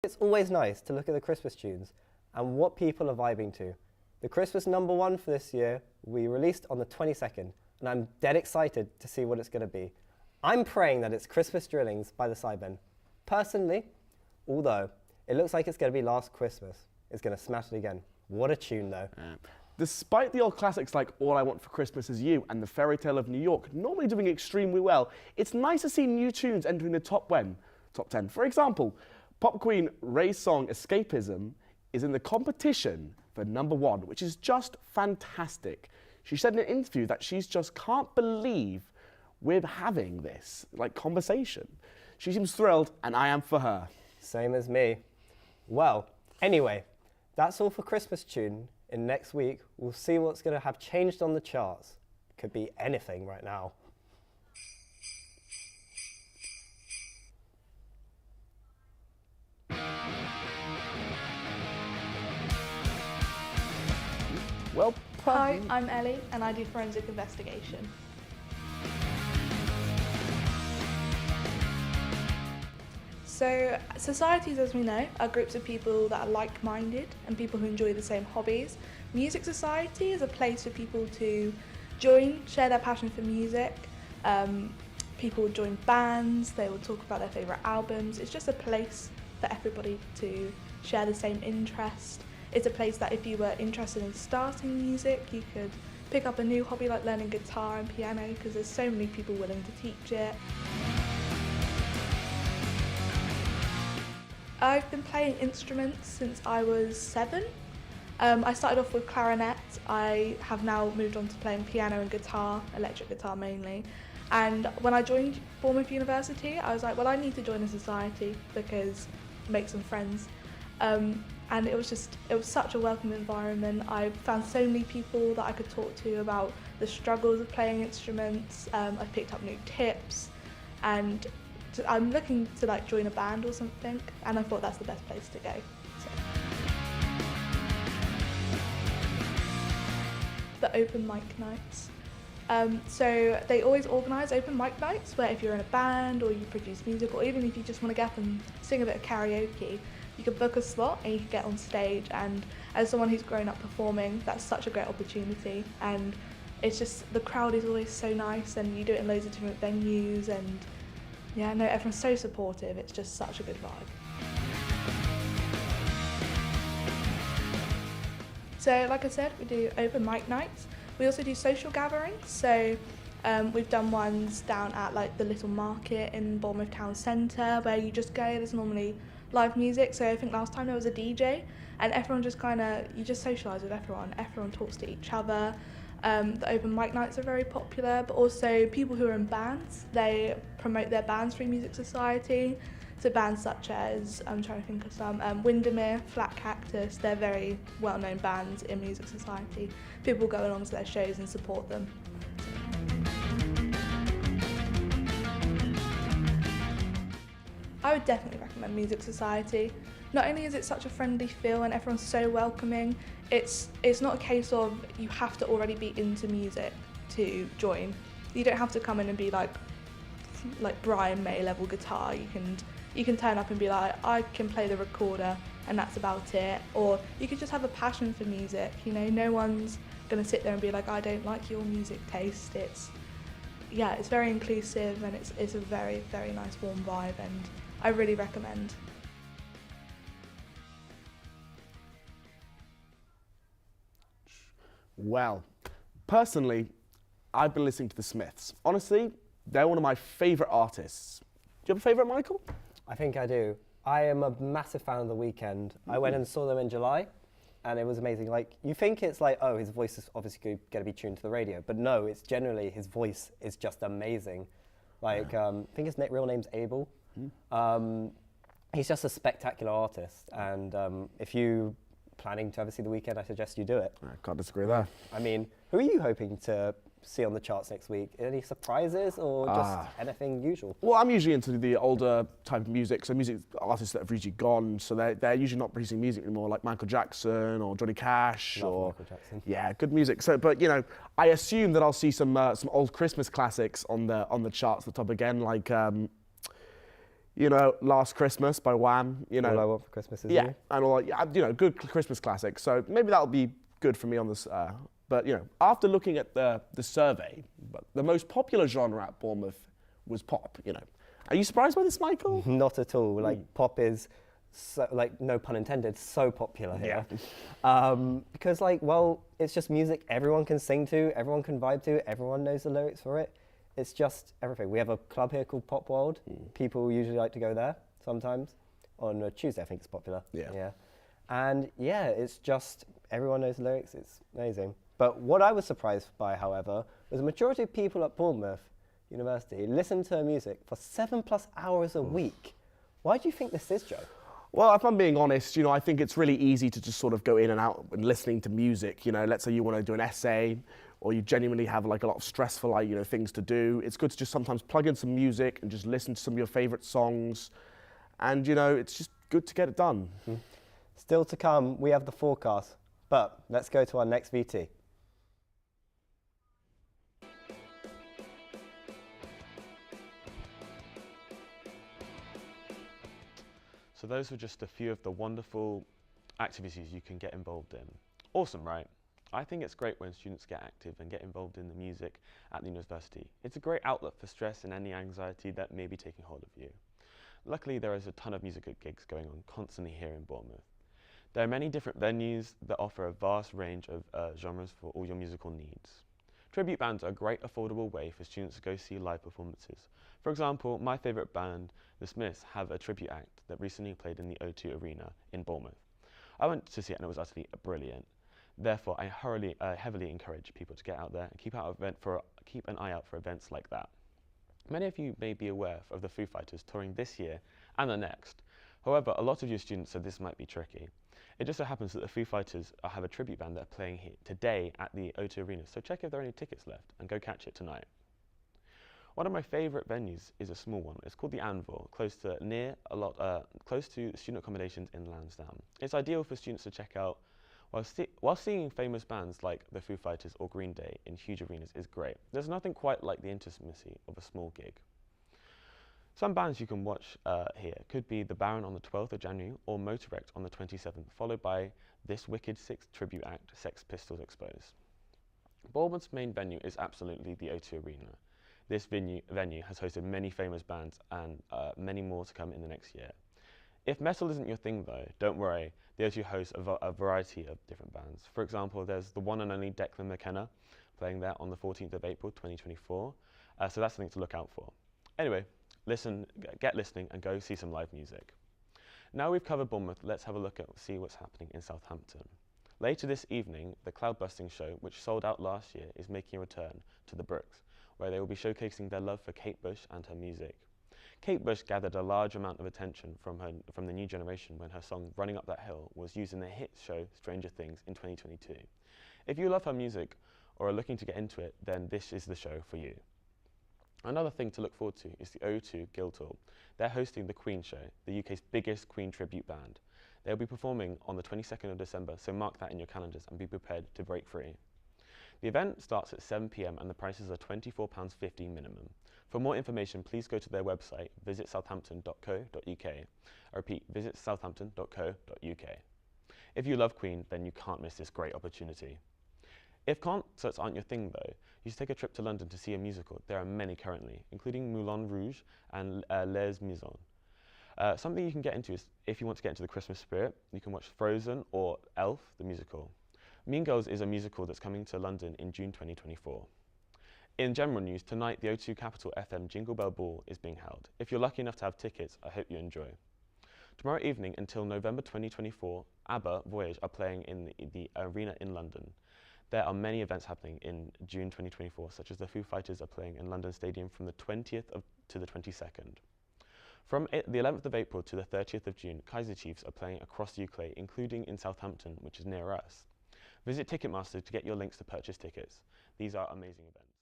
It's always nice to look at the Christmas tunes and what people are vibing to. The Christmas #1 for this year we released on the 22nd, and I'm dead excited to see what it's going to be. I'm praying that it's Christmas Drillings by the Sidemen. Personally, although it looks like it's going to be Last Christmas, it's going to smash it again. What a tune though. Despite the old classics like All I Want for Christmas Is You and The Fairy Tale of New York normally doing extremely well, it's nice to see new tunes entering the top 10. For example, pop queen Ray's song Escapism is in the competition for #1, which is just fantastic. She said in an interview that she just can't believe we're having this conversation. She seems thrilled, and I am for her. Same as me. Well, anyway, that's all for Christmas tune. In next week, we'll see what's going to have changed on the charts. Could be anything right now. Well, Hi, I'm Ellie and I do forensic investigation. So, societies, as we know, are groups of people that are like-minded and people who enjoy the same hobbies. Music society is a place for people to join, share their passion for music. People join bands, they will talk about their favourite albums. It's just a place for everybody to share the same interest. It's a place that if you were interested in starting music, you could pick up a new hobby like learning guitar and piano, because there's so many people willing to teach it. I've been playing instruments since I was 7. I started off with clarinet. I have now moved on to playing piano and guitar, electric guitar mainly. And when I joined Bournemouth University, I was like, well, I need to join a society because make some friends. And it was such a welcome environment. I found so many people that I could talk to about the struggles of playing instruments. I picked up new tips, and I'm looking to join a band or something, and I thought that's the best place to go. The open mic nights. So they always organise open mic nights where if you're in a band or you produce music, or even if you just want to get up and sing a bit of karaoke, you can book a slot and you can get on stage. And as someone who's grown up performing, that's such a great opportunity. And it's just, the crowd is always so nice, and you do it in loads of different venues, and yeah, no, everyone's so supportive. It's just such a good vibe. So like I said, we do open mic nights. We also do social gatherings. So we've done ones down at the Little Market in Bournemouth Town Centre, where you just go, there's normally live music. So I think last time there was a DJ, and everyone just you just socialise with everyone. Everyone talks to each other. The open mic nights are very popular, but also people who are in bands, they promote their bands through Music Society. So bands such as, I'm trying to think of some, Windermere, Flat Cactus, they're very well-known bands in Music Society. People go along to their shows and support them. I would definitely recommend Music Society. Not only is it such a friendly feel and everyone's so welcoming, it's not a case of you have to already be into music to join. You don't have to come in and be like Brian May level guitar. You can turn up and be like, I can play the recorder and that's about it. Or you could just have a passion for music. You know, no one's gonna sit there and be like, I don't like your music taste. It's very inclusive, and it's a very, very nice warm vibe, and I really recommend. Well, personally, I've been listening to The Smiths. Honestly, they're one of my favourite artists. Do you have a favourite, Michael? I think I do. I am a massive fan of The Weeknd. I went and saw them in July, and it was amazing. You think it's oh, his voice is obviously going to be tuned to the radio, but no, it's generally his voice is just amazing. I think his real name's Abel. He's just a spectacular artist, and if you planning to ever see The Weeknd, I suggest you do it. I can't disagree there. I mean, who are you hoping to see on the charts next week? Any surprises or just anything usual? Well, I'm usually into the older type of music, so music artists that have usually gone, so they're usually not producing music anymore, like Michael Jackson or Johnny Cash. Love Michael Jackson. Yeah, good music. So, but I assume that I'll see some old Christmas classics on the charts at the top again, you know, Last Christmas by Wham, you know. All I Want for Christmas Is Yeah, You. and all, you know, good Christmas classics. So maybe that'll be good for me on this. But you know, after looking at the survey, the most popular genre at Bournemouth was pop. You know, are you surprised by this, Michael? Not at all. Like pop is, so, like no pun intended, so popular here. Because like, well, it's just music everyone can sing to, everyone can vibe to, everyone knows the lyrics for it. It's just everything. We have a club here called Pop World. People usually like to go there sometimes. On a Tuesday, I think it's popular. Yeah. And yeah, it's just, everyone knows the lyrics. It's amazing. But what I was surprised by, however, was the majority of people at Bournemouth University listen to music for 7+ hours a week. Why do you think this is, Joe? Well, if I'm being honest, you know, I think it's really easy to just sort of go in and out and listening to music. You know, let's say you want to do an essay, or you genuinely have like a lot of stressful, like, you know, things to do. It's good to just sometimes plug in some music and just listen to some of your favorite songs. And, you know, it's just good to get it done. Still to come, we have the forecast. But let's go to our next VT. So those were just a few of the wonderful activities you can get involved in. Awesome, right? I think it's great when students get active and get involved in the music at the university. It's a great outlet for stress and any anxiety that may be taking hold of you. Luckily, there is a ton of music gigs going on constantly here in Bournemouth. There are many different venues that offer a vast range of genres for all your musical needs. Tribute bands are a great affordable way for students to go see live performances. For example, my favourite band, The Smiths, have a tribute act that recently played in the O2 Arena in Bournemouth. I went to see it and it was utterly brilliant. Therefore, I heavily encourage people to get out there and keep an eye out for events like that. Many of you may be aware of the Foo Fighters touring this year and the next. However, a lot of you students said this might be tricky. It just so happens that the Foo Fighters have a tribute band that are playing here today at the O2 Arena, so check if there are any tickets left and go catch it tonight. One of my favourite venues is a small one. It's called the Anvil, close to student accommodations in Lansdowne. It's ideal for students to check out while seeing famous bands like the Foo Fighters or Green Day in huge arenas is great. There's nothing quite like the intimacy of a small gig. Some bands you can watch here could be The Baron on the 12th of January or Motorwrecked on the 27th, followed by This Wicked Sixth tribute act, Sex Pistols Exposed. Bournemouth's main venue is absolutely the O2 Arena. This venue has hosted many famous bands and many more to come in the next year. If metal isn't your thing though, don't worry, the O2 hosts a variety of different bands. For example, there's the one and only Declan McKenna playing there on the 14th of April 2024, so that's something to look out for. Anyway, get listening and go see some live music. Now we've covered Bournemouth, let's have a look at see what's happening in Southampton. Later this evening, the Cloud Busting show, which sold out last year, is making a return to the Brooks, where they will be showcasing their love for Kate Bush and her music. Kate Bush gathered a large amount of attention from the new generation when her song Running Up That Hill was used in the hit show Stranger Things in 2022. If you love her music or are looking to get into it, then this is the show for you. Another thing to look forward to is the O2 Guildhall. They're hosting the Queen Show, the UK's biggest Queen tribute band. They'll be performing on the 22nd of December, so mark that in your calendars and be prepared to break free. The event starts at 7 p.m. and the prices are £24.50 minimum. For more information, please go to their website, visitsouthampton.co.uk. I repeat, visitsouthampton.co.uk. If you love Queen, then you can't miss this great opportunity. If concerts aren't your thing though, you should take a trip to London to see a musical. There are many currently, including Moulin Rouge and Les Misons. Something you can get into is, if you want to get into the Christmas spirit, you can watch Frozen or Elf, the musical. Mean Girls is a musical that's coming to London in June 2024. In general news, tonight the O2 Capital FM Jingle Bell Ball is being held. If you're lucky enough to have tickets, I hope you enjoy. Tomorrow evening until November 2024, ABBA Voyage are playing in the arena in London. There are many events happening in June 2024, such as the Foo Fighters are playing in London Stadium from the 20th to the 22nd. From the 11th of April to the 30th of June, Kaiser Chiefs are playing across the UK, including in Southampton, which is near us. Visit Ticketmaster to get your links to purchase tickets. These are amazing events.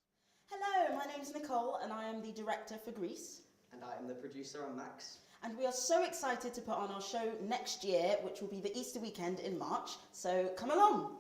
Hello, my name's Nicole and I am the director for Greece. And I am the producer, I'm Max. And we are so excited to put on our show next year, which will be the Easter weekend in March. So come along.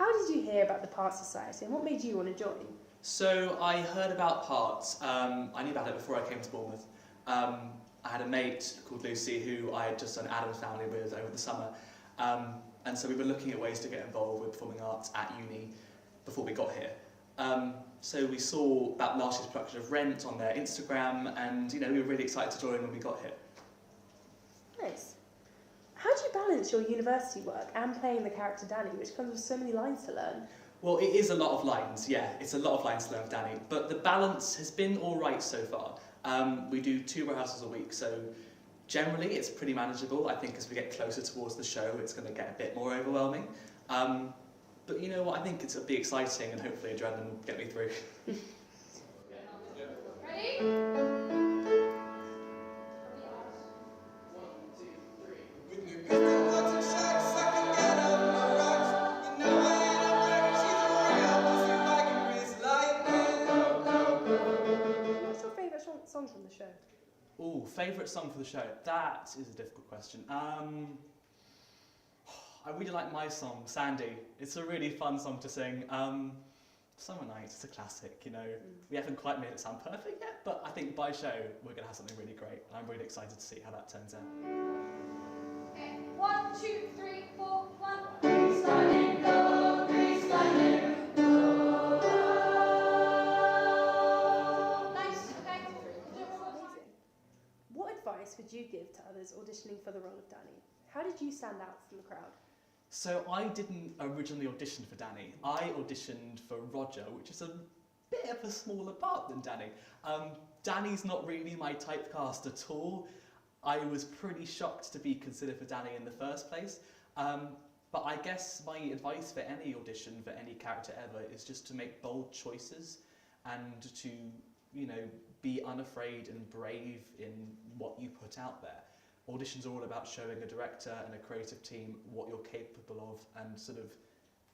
How did you hear about the Part Society and what made you want to join? So I heard about Parts. I knew about it before I came to Bournemouth. I had a mate called Lucy who I had just done Adam's Family with over the summer. And so we were looking at ways to get involved with performing arts at uni before we got here. So we saw about last year's production of Rent on their Instagram, and we were really excited to join when we got here. Nice. How do you balance your university work and playing the character Danny, which comes with so many lines to learn? Well, it is a lot of lines, yeah. It's a lot of lines to learn with Danny, but the balance has been all right so far. We do 2 rehearsals a week, so generally it's pretty manageable. I think as we get closer towards the show, it's going to get a bit more overwhelming. But you know what, I think it'll be exciting and hopefully adrenaline will get me through. Ready? What's your favourite song from the show? Ooh, favourite song for the show? That is a difficult question. I really like my song, Sandy. It's a really fun song to sing. Summer Nights, it's a classic, We haven't quite made it sound perfect yet, but I think by show we're going to have something really great. And I'm really excited to see how that turns out. Okay, 1, 2, 3, 4, 1. Freestyling, go, freestyling, go. Nice, okay. Amazing. What advice would you give to others auditioning for the role of Danny? How did you stand out from the crowd? So I didn't originally audition for Danny. I auditioned for Roger, which is a bit of a smaller part than Danny. Danny's not really my typecast at all. I was pretty shocked to be considered for Danny in the first place. But I guess my advice for any audition, for any character ever, is just to make bold choices and to, be unafraid and brave in what you put out there. Auditions are all about showing a director and a creative team what you're capable of and sort of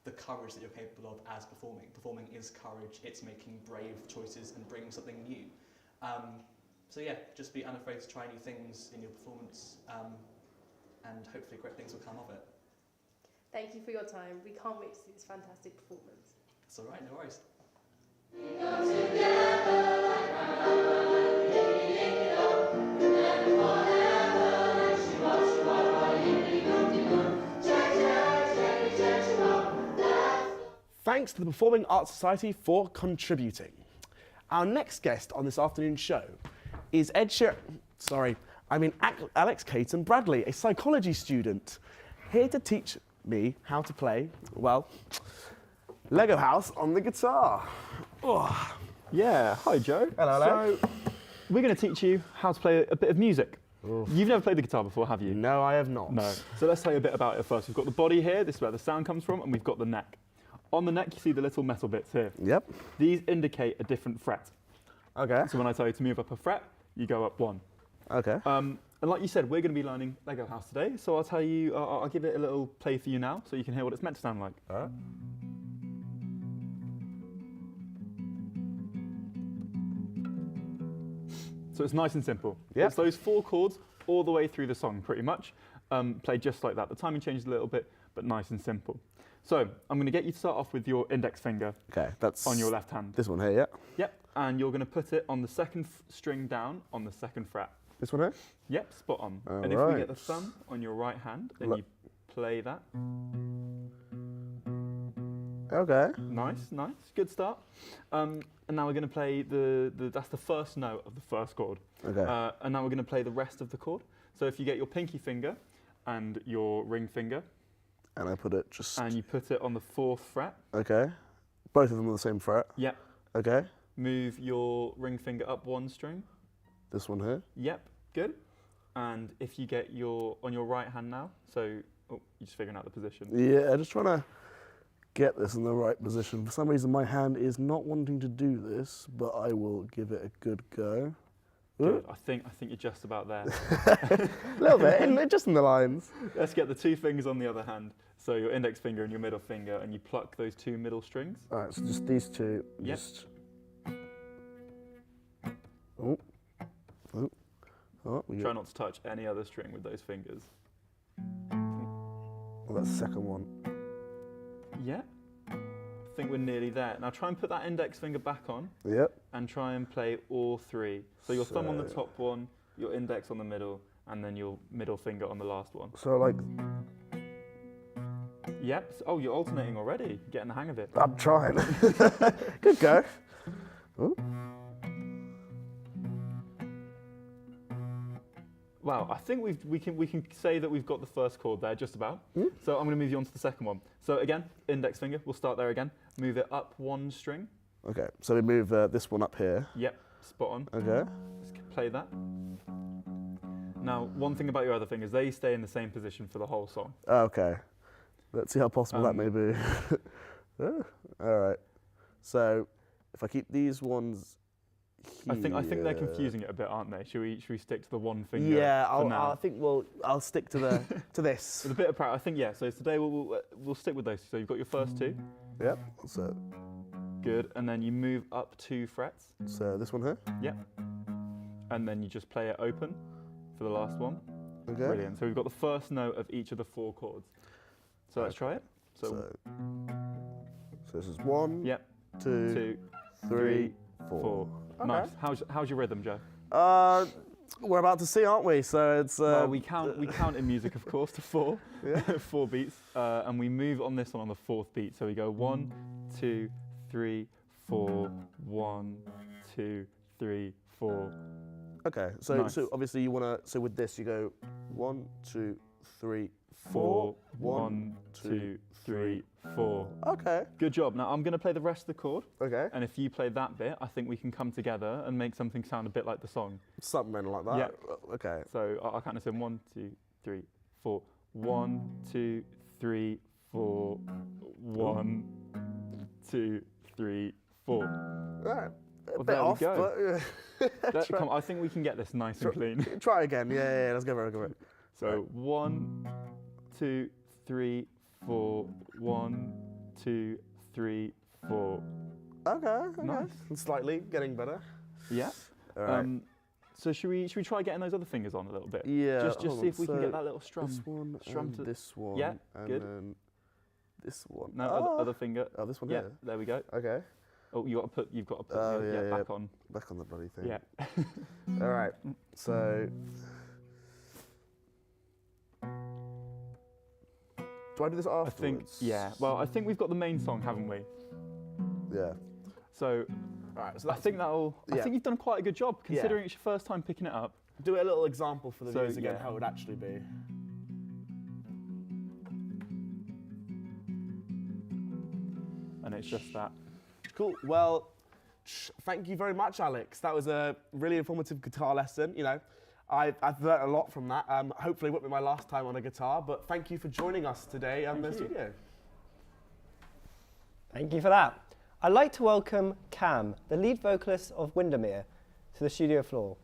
the courage that you're capable of as performing. Performing is courage, it's making brave choices and bringing something new. So yeah, just be unafraid to try new things in your performance and hopefully great things will come of it. Thank you for your time. We can't wait to see this fantastic performance. It's alright, no worries. We go together like ramen, picking it up, never forever. Like she walks, you walk, while you check you up. Thanks to the Performing Arts Society for contributing. Our next guest on this afternoon's show is Alex Caton Bradley, a psychology student, here to teach me how to play, Lego House on the guitar. Oh. Yeah, hi Joe. Hello. So, we're going to teach you how to play a bit of music. Oof. You've never played the guitar before, have you? No, I have not. No. So let's tell you a bit about it first. We've got the body here, this is where the sound comes from, and we've got the neck. On the neck, you see the little metal bits here. Yep. These indicate a different fret. Okay. So when I tell you to move up a fret, you go up 1. Okay. And like you said, we're going to be learning Lego House today, so I'll tell you, I'll give it a little play for you now, so you can hear what it's meant to sound like. All right. So it's nice and simple. Yep. It's those 4 chords all the way through the song, pretty much. Played just like that. The timing changes a little bit, but nice and simple. So I'm going to get you to start off with your index finger on your left hand. This one here, yeah? Yep, and you're going to put it on the second string down on the 2nd fret. This one here? Yep, spot on. All and if right. we get the thumb on your right hand, then you play that. Okay. Nice, good start. And now we're going to play that's the first note of the first chord. Okay. And now we're going to play the rest of the chord. So if you get your pinky finger and your ring finger, And I put it just... and you put it on the 4th fret. Okay. Both of them on the same fret? Yep. Okay. Move your ring finger up 1 string. This one here? Yep, good. And if you get on your right hand now, so, you're just figuring out the position. Yeah, just trying to get this in the right position. For some reason, my hand is not wanting to do this, but I will give it a good go. Good. I think you're just about there. A little bit, just in the lines. Let's get the 2 fingers on the other hand. So your index finger and your middle finger, and you pluck those 2 middle strings. All right, so just these 2. Yep. Try not to touch any other string with those fingers. Well, that's the second one. Yeah. think we're nearly there. Now try and put that index finger back on. Yep. And try and play all three. So your thumb on the top one, your index on the middle, and then your middle finger on the last one. So like. Yep. Oh, you're alternating already. Getting the hang of it. I'm trying. Good go. Ooh. Wow, I think we can say that we've got the first chord there, just about. So I'm going to move you on to the second one. So again, index finger. We'll start there again. Move it up one string. Okay, so we move this one up here. Yep, spot on. Okay. Let's play that. Now, one thing about your other fingers, they stay in the same position for the whole song. Okay. Let's see how possible that may be. All right. So if I keep these ones here. I think they're confusing it a bit, aren't they? Should we stick to the one finger? Yeah, for now? I think I'll stick to the to this. With a bit of practice, I think yeah. So today we'll stick with those. So you've got your first two. Yep. So good, and then you move up 2 frets. So this one here. Yep. And then you just play it open for the last one. Okay. Brilliant. So we've got the first note of each of the 4 chords. So let's try it. So this is 1. Yep. 2, 3, 4. Okay. Nice. How's your rhythm, Joe? We're about to see, aren't we? So it's. Well, we count in music, of course, to 4. Yeah. 4 beats, and we move on this one on the 4th beat. So we go 1, 2, 3, 4. 1, 2, 3, 4. Okay. So Nice. so obviously you wanna. So with this you go 1, 2, 3, 4. 4. 1, 2, 3, 4. Okay. Good job. Now I'm going to play the rest of the chord. Okay. And if you play that bit, I think we can come together and make something sound a bit like the song. Something like that. Yeah. Okay. So I'll count us in 1, 2, 3, 4. 1, 2, 3, 4. 1, 2, 3, 4. Right. Well, Bit there off, we go. but Come, I think we can get this nice and clean. Try again. Yeah. Let's go for it. Go for it. So 1, 2, 3, 4. 1, 2, 3, 4. Okay. Nice. Slightly getting better. Yeah. All right. So should we try getting those other fingers on a little bit? Yeah. Just hold see on. if we can get that little strum. This one. Strum to this one. Yeah, And good. then this one. No, other finger. Oh, this one Yeah, here. there we go. Okay. Oh, you've got to put Oh, your yeah, back on. Back on the bloody thing. Yeah. All right. So. Do I do this afterwards? I think, yeah. Well, I think we've got the main song, haven't we? Yeah. So, All right. So I think that'll. I yeah. think you've done quite a good job considering it's your first time picking it up. do a little example for the So, viewers again, yeah. how it would actually be. And it's just that. Cool. Well, thank you very much, Alex. That was a really informative guitar lesson. You know, I've learnt a lot from that. Hopefully it won't be my last time on a guitar, but thank you for joining us today on the studio. Thank you for that. I'd like to welcome Cam, the lead vocalist of Windermere, to the studio floor,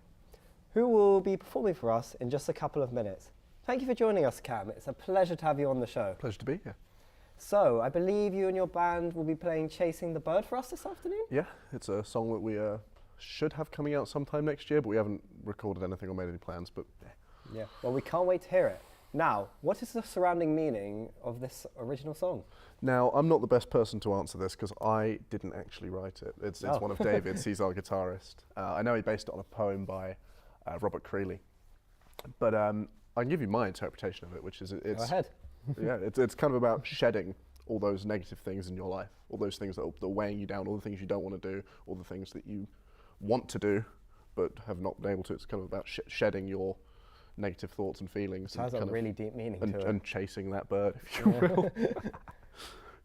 who will be performing for us in just a couple of minutes. Thank you for joining us, Cam. It's a pleasure to have you on the show. Pleasure to be here. So, I believe you and your band will be playing Chasing the Bird for us this afternoon? Yeah, it's a song that we should have coming out sometime next year, but we haven't recorded anything or made any plans. But Yeah. Well, we can't wait to hear it. Now, what is the surrounding meaning of this original song? now, I'm not the best person to answer this because I didn't actually write it. It's Oh. one of David's. He's our guitarist. I know he based it on a poem by Robert Creeley, but I can give you my interpretation of it, which is Go it's ahead. yeah, it's kind of about shedding all those negative things in your life, all those things that are weighing you down, all the things you don't want to do, all the things that you want to do but have not been able to. It's kind of about shedding your negative thoughts and feelings. It has and a kind really deep meaning of, to it. and chasing that bird, if you will.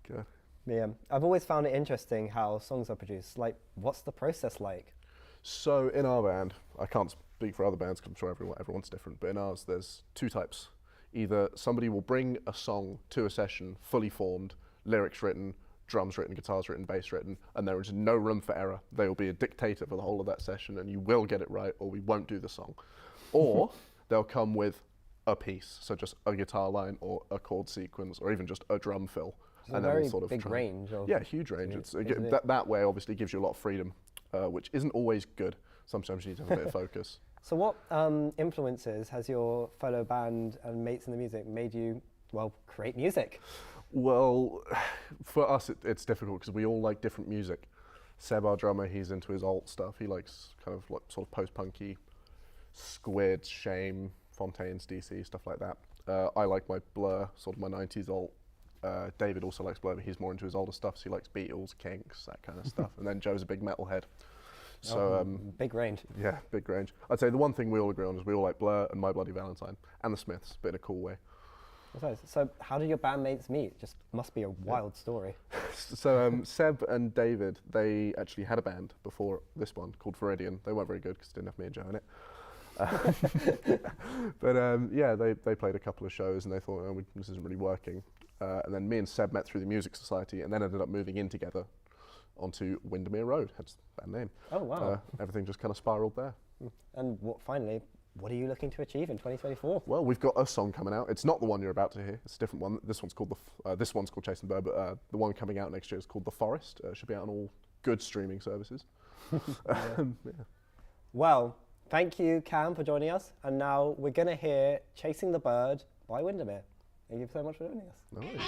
Good. Yeah. I've always found it interesting how songs are produced. Like, what's the process like? So in our band, I can't speak for other bands because I'm sure everyone's different, but in ours there's 2 types. Either somebody will bring a song to a session fully formed, lyrics written, drums written, guitars written, bass written, and there is no room for error. They will be a dictator for the whole of that session and you will get it right or we won't do the song. Or they'll come with a piece, so just a guitar line or a chord sequence or even just a drum fill. It's a very big range. Yeah, huge range. isn't it? That way obviously gives you a lot of freedom, which isn't always good. Sometimes you need to have a bit of focus. So what influences has your fellow band and mates in the music made you, well, create music? Well, for us, it's difficult because we all like different music. Seb, our drummer, he's into his alt stuff. He likes kind of like sort of post-punky, Squid, Shame, Fontaines, DC, stuff like that. I like my Blur, sort of my 90s alt. David also likes Blur, but he's more into his older stuff, so he likes Beatles, Kinks, that kind of stuff. And then Joe's a big metalhead. So big range. Yeah, big range. I'd say the one thing we all agree on is we all like Blur and My Bloody Valentine and the Smiths, but in a cool way. So how did your bandmates meet? Just must be a wild story. So Seb and David, they actually had a band before this one called Viridian. They weren't very good because it didn't have me and Joe in it. But yeah, they played a couple of shows and they thought, oh, this isn't really working. And then me and Seb met through the Music Society and then ended up moving in together onto Windermere Road, hence the band name. Oh, wow. Everything just kind of spiraled there. And finally, what are you looking to achieve in 2024? Well, we've got a song coming out. It's not the one you're about to hear. It's a different one. This one's called Chase and Bird, but the one coming out next year is called The Forest. It should be out on all good streaming services. Yeah. Well, thank you, Cam, for joining us. And now we're going to hear Chasing the Bird by Windermere. Thank you so much for joining us. No worries.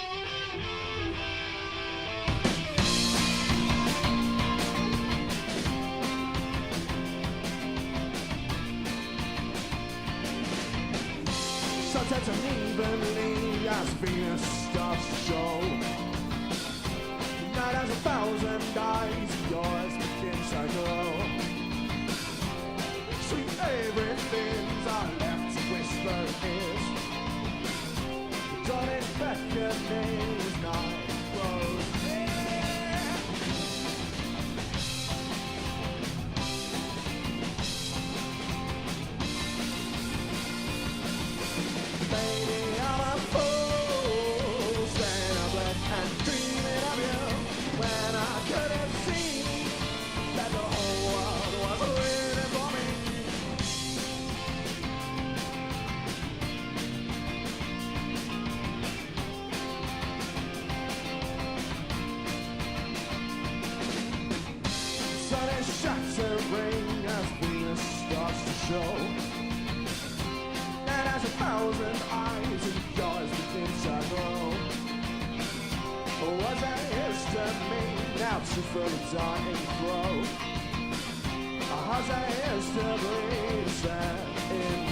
Sometimes unevenly as Venus starts to show. The night has 1,000 eyes, yours begins to glow. Sweet everything's are left to whisper is. The dawn is beckoning as night grows near. Baby, I'm a fool, staying up late and dreaming of you when I couldn't see that the whole world was waiting for me. The sun is shattering as Venus starts to show. And as 1,000 eyes and yours begin to grow. Was that histamine now too fully dying throw? How's that histamine set in